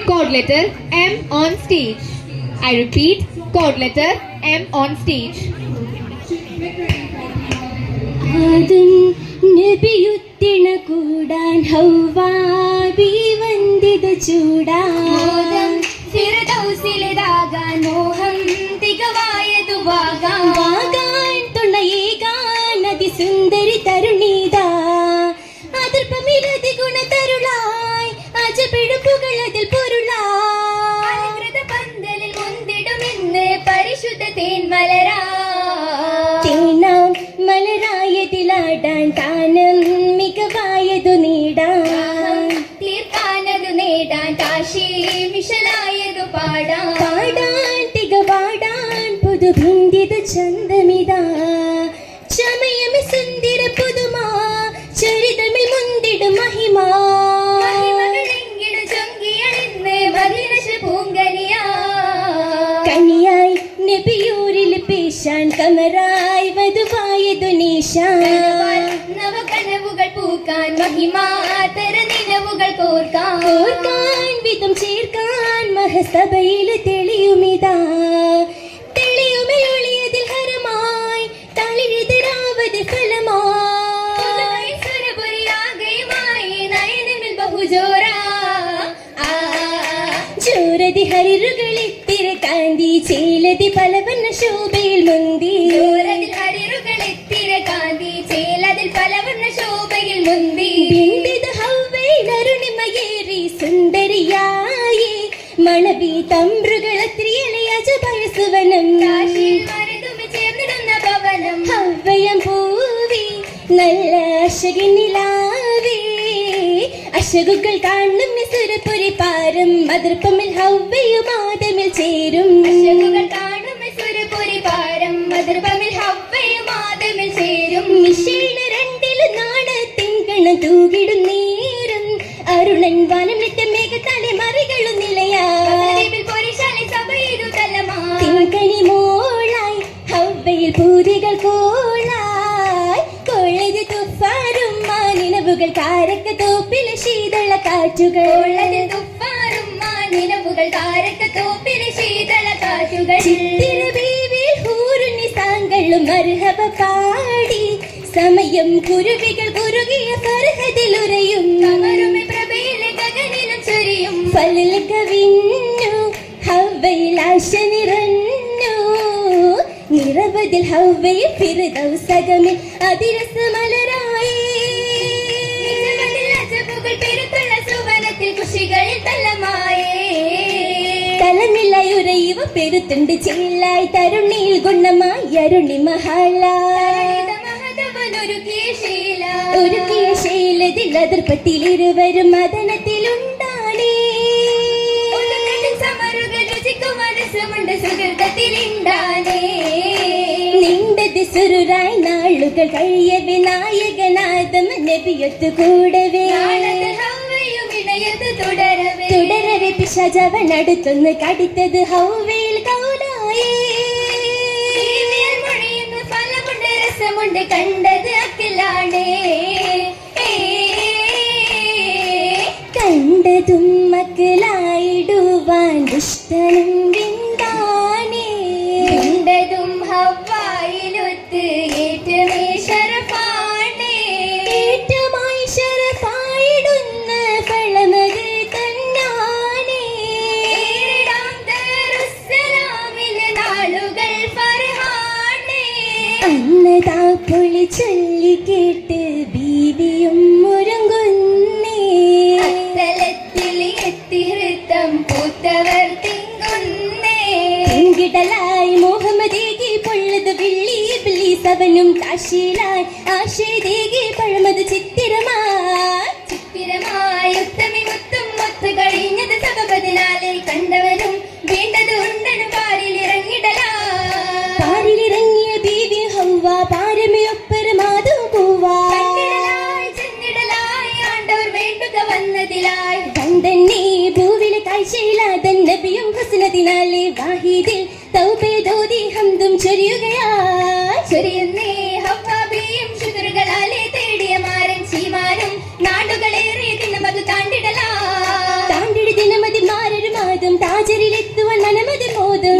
Chord letter M on stage. I repeat, chord letter M on stage. Adam നബിയുത്തിണ കൂടാൻ ഹൗവാ B Vandita ചൂടാൻ ഫിർദൗസിലേതാകാൻ മോഹം തികവായതുവാകാൻ വാകാൻ തുണയേകാൻ അതിസുന്ദരി തരുണീതാ അതിർപ്പമിലതി ഗുണതരുളായി അജപിഴപ്പുകൾ അതിൽ പൊരുളായി അലങ്കൃത പന്തലിൽ മുന്തിടുമെന്ന് പരിശുദ്ധ തേൻമലരാ തേനാം മലരായതിലാടാൻ താനം മികവായതു നേടാൻ തീർക്കാനതു നേടാൻ കാശി മിഷലായതു പാടാൻ പാടാൻ തികവാടാൻ പുതുഭിന്ദിത ചന്തമിതാ ചമയമി സുന്ദര പുതുമാ ചരിതമിൽ മുന്തിടും മഹിമാ മഹിമകളെങ്കിടു ചൊങ്കിയണിന്ന് മദിനശ പൂങ്കനിയാ കനിയായി നബിയൂരിൽ പേശാൻ കമറായി വധുവായതു നീശാൻ നവകനവുകൾ പൂക്കാൻ മഹിമാതര നിലവുകൾ കോർക്കാൻ വിധം ചേർക്കാൻ മഹസഭയിൽ തെളിയുമിതാ തെളിയുമയൊളിയതിൽ ഹരമായി തളിരിതരാവത് ഫലമായി സുരപുരിയാകയുമായി നയനമിൽ ബഹുജോരാ ജോരതി ഹരിറുകളിത്തിര കാന്തി ചേലതി പലവന്ന ശോഭയിൽ മുന്തി ജോരതി ഹരിറുകളിത്തിര കാന്തി ചേലതിൽ പലവന്ന ശോഭയിൽ മുന്തി ബിന്ദിത ഹൗവയിൽ അരുണിമയേറി സുന്ദരിയായി മണവി തമ്പ്രുകളത്രിയലയ ജപയസുവനം കാശിയിൽ മരതുമി ചേർന്നിടുന്ന ഭവനം ഹൗവയം പൂവി നല്ല അശകിനിലാവേ അശകുകൾ കാണും സുരപുരി പാരം അതിർപ്പമിൽ ഹൗവയും ആദമിൽ ചേരും അശകുകൾ കാണും സുരപുരി പാരം അതിർപ്പമിൽ ഹൗവയും ആദമിൽ ചേരും മിഷീണ രണ്ടിലും നാണത്തിങ്കണ തൂകിടും നേരം അരുണൻ വാനം നിത്യം മേഘത്താലെ മറികളും നിലയാ തിങ്കണി മോളായി ഹൗവയിൽ പൂരികൾ കോളായി കൊള്ളത് തുഫാരും മാനിനവുകൾ കാരക്ക തോപ്പിലെ ശീതള കാറ്റുകൾ കൊള്ളത് തുഫാരും മാനിനവുകൾ കാരക്ക തോപ്പിലെ ശീതള കാറ്റുകൾ ചിത്തിര ബീവിൽ ഹൂറുനി സാങ്കളും മർഹബ പാടി സമയം കുരുവികൾ കുറുകിയ ഫർഹദിലുറയും കമറുമി പ്രഭയിലെ ഗഗനിലും ചൊരിയും ഫലിൽ കവിഞ്ഞു ഹൗവയിൽ ആശ നിറഞ്ഞു നിരവധിൽ ഹൗവയിൽ ഫിർദൗസകമിൽ അതിരസമലരായി പെരുത്തുള്ള സുവനത്തിൽ കുഷികളിൽ തലമായേ തലമില്ലയുരയുവ പെരുത്തുണ്ട് ചില്ലായി തരുണിയിൽ ഗുണമായി അരുണി മഹാളായി ഒരുക്കിയ ശീലത്തിൽ അതിർപ്പത്തിൽ ഇരുവരും മദനത്തിലുണ്ടാണേ നിണ്ടത് സുരുരായി നാളുകൾ കഴിയവേ നായകനാദം നബിയൊത്തു കൂടവേ തുടരവേ പിശാചവൻ അടുത്തൊന്ന് കടിത്തത് ഹൗവയിൽ കൗലായേ ഫലമുണ്ട് രസമുണ്ട് കണ്ടത് അക്കിലാണേ കണ്ടതും മക്കളായിടുവാൻ ദുഷ്ടനും വിന്താനേ കണ്ടതും ഹവ്വായിലൊത്ത് ഏറ്റമേ ശരഫാണേ ഏറ്റമായി ശരഫായിടുന്ന ഫലമത് തന്നാനേ ദറുസ്സലാമിലെ നാളുകൾ ഫർഹാനേ അന്നതാ പൊളി ചൊല്ലി കേട്ട് ബീവിയും മുരുങ്ങുന്നേ അത്തലത്തിൽ എത്തി ഹൃത്തം പൂത്തവർ തിങ്ങുന്നേ തിങ്കിടലായി മുഹമ്മദേകി പൊള്ളത് വിള്ളി ഇബ്ലീസവനും കാശിയിലായി ആശേദേകി പഴമത് ചിത്തിരമായി ഉത്തമി മുത്തും ഒത്തു കഴിഞ്ഞത് സബബതിനാലെ കണ്ടവരും വേണ്ടത് ഉണ്ടനും പാരിലിറങ്ങിയ ബീവി ഹൗവ പാരമയൊപ്പരമാതും പൂവാ ചെന്നിടലായി ആണ്ടവർ വേണ്ടുക വന്നതിലായി തന്തന്നെ ഭൂവിലെ കാഴ്ചയിലാതൻ നബിയും ഹുസ്നതിനാലെ വാഹിദിൽ തൗബേദോദി ഹംദും ചൊരിയുന്നേ ഹവ്വാബിയും ശുക്റുകളാലെ തേടിയ മാരൻ ചീമാനും നാടുകളേറെ ദിനമതു താണ്ടിടലാ താണ്ടിടി ദിനമതി മാരൻ നാദം താജരിലെത്തുവാൻ മനമത് മോദം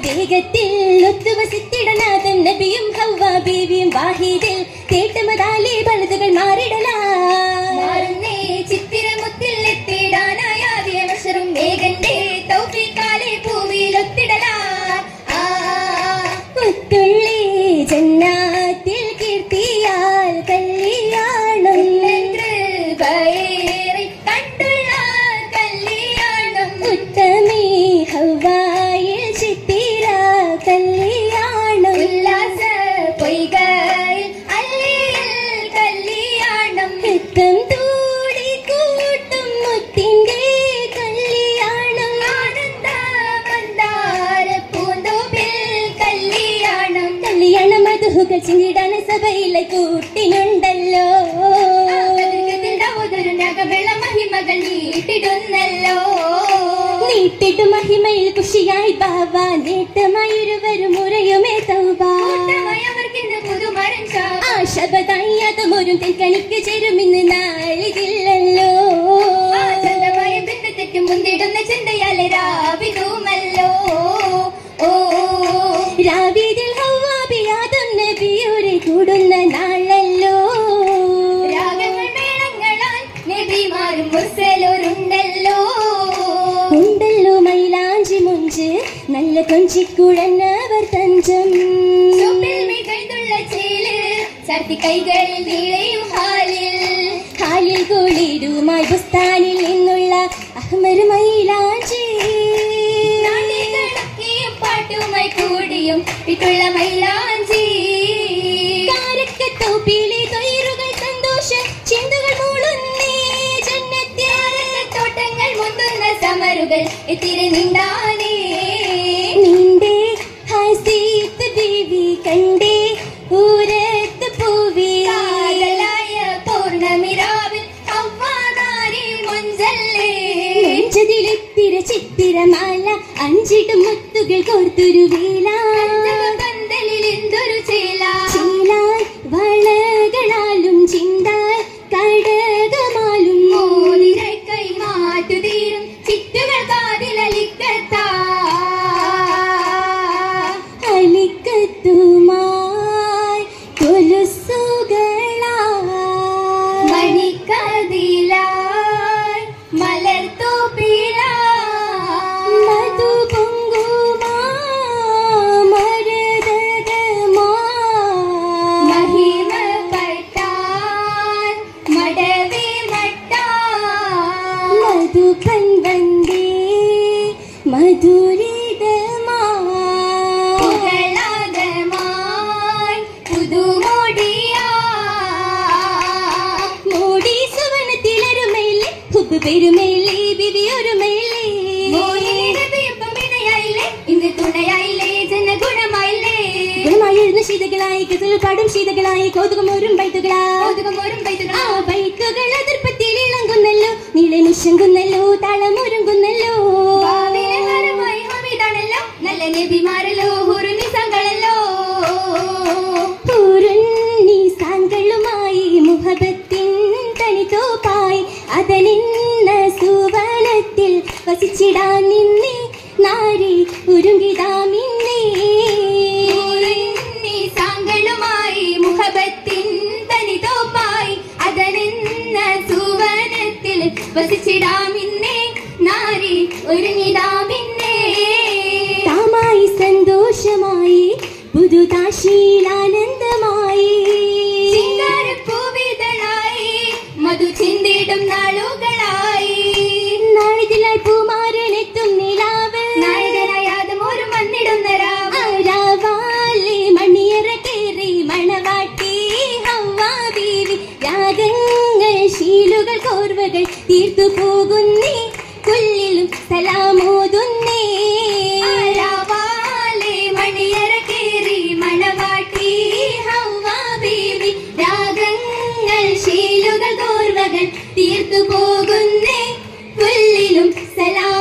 വേഗത്തിൽ ഒത്തുവസിത്തിടനാഥൻ നബിയും ഹവ്വ ബീവിയും വാഹിദിൽ കേട്ടമതാലേ പലതുകൾ മാറിടലാറുന്നേ ചിത്തിരമുത്തിൽ എത്തിടാനായ മഷറും മേഘന്റെ തൗഫീഖാലെ ഭൂമിയിലൊത്തിടലാ പുത്തുള്ളി ജന്നാത്തിൽ കീർത്തിയാൽ കല്യാണം കണ്ടുള്ള കല്യാണം ഉത്തമേ ഹവ്വായിൽ ചിത്തിര കല്യാണം ഉല്ലാസ പൊയ്കയിൽ അല്ലിയിൽ കല്യാണം രക്തം തൂടി കൂട്ടും മുത്തിന്റെ കല്യാണം ആനന്ദ മന്ദാര പൂന്തോപ്പിൽ കല്യാണം കല്യാണം മധുകൾ ചിന്തിടാൻ സഭയിലെ കൂട്ടിനുണ്ടല്ലോ മഹിമകൾ നീട്ടിടും മഹിമയിൽ ഖുഷിയായി ബാബ നേട്ടമായൊരുവരും മുറയുമേ തൗബ ആശബദായതുമൊരും തെൻകണിക്ക് ചേരുമിന്ന് നാളിതില്ലല്ലോ തെറ്റും മുന്തിടുന്ന ചിന്തയാലെ രാവിതുമല്ലോ ഓ രാവിതിൽ ഹവ്വാബിയാദം നബിയോരെ കൂടുന്ന നാളല്ലോ ഉണ്ടല്ലോ മൈലാഞ്ചി മുഞ്ച് നല്ല കൊഞ്ചിക്കുഴന്നവർ തഞ്ചം ചർത്തി കൈകളിൽ നീളയും ഹാലിൽ കുളിരുമായി ബുസ്താനിൽ നിന്നുള്ള അഹ്മർ മൈലാഞ്ചി പാട്ടുമായി കൂടിയും ഇട്ടുള്ള മൈലാഞ്ചി കാരക്കത്തോപ്പിലെ തൊയറുകൾ സന്തോഷ ചിന്തകൾ മൂളുന്നേ സമരുകൾ എത്തിരി നിന്താനേ നിന്റെ ഹസീത്ത് ബീവി കണ്ടേ ഊരത്ത് പൂവി പൗർണമിരാവിൽ അവ്വാദാരി മുഞ്ചല്ലേ നെഞ്ചതിലെത്തിര ചിത്തിരമാല അഞ്ചിടും മുത്തുകൾ കോർത്തൊരു വേല പന്തലിൽ എന്തൊരു ചേല ചേലാൽ വളകളാലും ചിന്താൽ കടകമാലും മോതിര കൈ മാറ്റുതീരും ചിറ്റുകൾ കാതിലലിക്കത്താ അലിക്കത്തുമായി കൊലുസുകളാ മണിക്കതിലായി മലർത്തോപ്പിലാ മധു പൊങ്കുമാ മരതകമാ മഹിമപ്പെട്ടാൻ മടവി മട്ടാ മധുപൻ വന്ദേ മധുരിതമായി പുതുമോടിയാ മോടി സുവനത്തിലൊരുമയില്ലേ ഹുബ് പെരുമയില്ലേ ബിവിയൊരുമയില്ലേ ഇന്ന് തുണയായില്ലേ ജനഗുണമായില്ലേ ഗുണമായിരുന്ന ശീതകളായി കഥകൾ പാടും ശീതകളായി കൗതുകമോരും ബൈത്തുകളാ ബൈത്തുകൾ അതിർപ്പത്തിൽ ഇളങ്ങുന്നല്ലോ നീളെ നിശങ്കുന്നല്ലോ താളമൊരുങ്ങുന്നല്ലോ നല്ല നബിമാരല്ലോ ഹുറുനിസങ്ങളല്ലോ ഹുറുനിസങ്ങളുമായി മുഹബത്തിൻ തനിതോപ്പായി അതനിന്ന സുവനത്തിൽ വസിച്ചിടാൻ നിന്നെ നാരി ഒരുങ്ങിടാമിന്നേ ഹുറുനിസങ്ങളുമായി മുഹബത്തിൻ തനിതോപ്പായി അതനിന്ന സുവനത്തിൽ വസിച്ചിടാമിന്നേ നാരി ഒരുങ്ങിടാമിന്നേ താമായി സന്തോഷമായി പുതുതാശീലാനന്ദമായി ചിങ്കാരപ്പൂവിതളായി മധു ചിന്തിടും നാളുകളായി നാളിതിലായി പൂമാരനെത്തും നിലാവ് നായകനായാതും ഒരു വന്നിടുന്ന രാവാലി മണിയറ കേറി മണവാട്ടി ഹവ്വാ ബീവി രാഗങ്ങൾ ശീലുകൾ കോർവകൾ തീർത്തു പോകുന്നേ കുല്ലിലും സലാമോതുന്നേ മണിയറ കേറി മണവാട്ടി ഹവ്വാ ബീവി രാഗങ്ങൾ ശീലുകൾ കോർവകൾ തീർത്തു പോകുന്നേ കുല്ലിലും സലാം